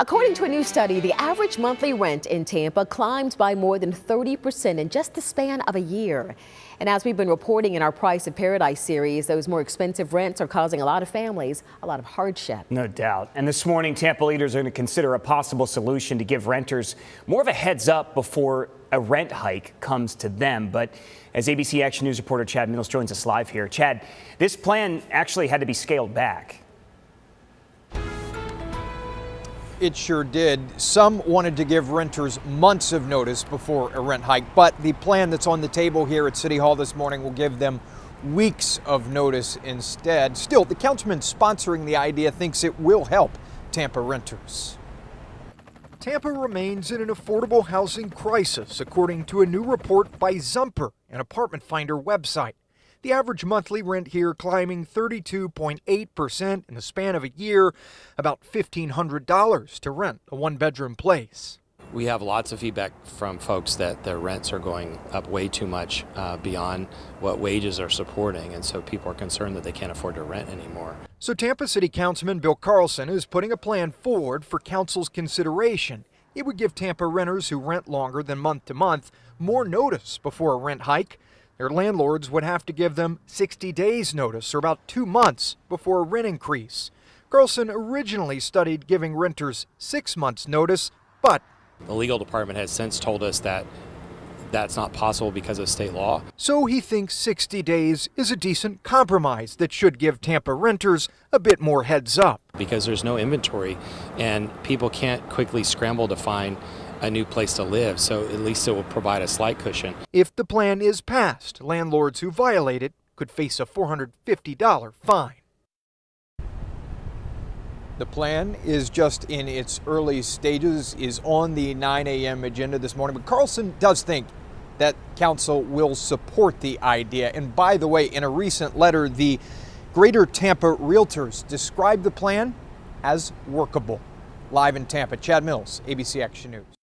According to a new study, the average monthly rent in Tampa climbed by more than 30% in just the span of a year. And as we've been reporting in our Price of Paradise series, those more expensive rents are causing a lot of families a lot of hardship. No doubt. And this morning, Tampa leaders are going to consider a possible solution to give renters more of a heads up before a rent hike comes to them. But as ABC Action News reporter Chad Mills joins us live here. Chad, this plan actually had to be scaled back. It sure did. Some wanted to give renters months of notice before a rent hike, but the plan that's on the table here at City Hall this morning will give them weeks of notice instead. Still, the councilman sponsoring the idea thinks it will help Tampa renters. Tampa remains in an affordable housing crisis, according to a new report by Zumper, an apartment finder website. The average monthly rent here climbing 32.8% in the span of a year, about $1,500 to rent a one-bedroom place. We have lots of feedback from folks that their rents are going up way too much beyond what wages are supporting, and so people are concerned that they can't afford to rent anymore. So Tampa City Councilman Bill Carlson is putting a plan forward for council's consideration. It would give Tampa renters who rent longer than month to month more notice before a rent hike. Their landlords would have to give them 60 days notice, or about 2 months, before a rent increase. Carlson originally studied giving renters 6 months notice, but the legal department has since told us that that's not possible because of state law. So he thinks 60 days is a decent compromise that should give Tampa renters a bit more heads up. Because there's no inventory and people can't quickly scramble to find a new place to live, so at least it will provide a slight cushion. If the plan is passed, landlords who violate it could face a $450 fine. The plan is just in its early stages, is on the 9 a.m. agenda this morning, but Carlson does think that council will support the idea. And by the way, in a recent letter, the Greater Tampa Realtors described the plan as workable. Live in Tampa, Chad Mills, ABC Action News.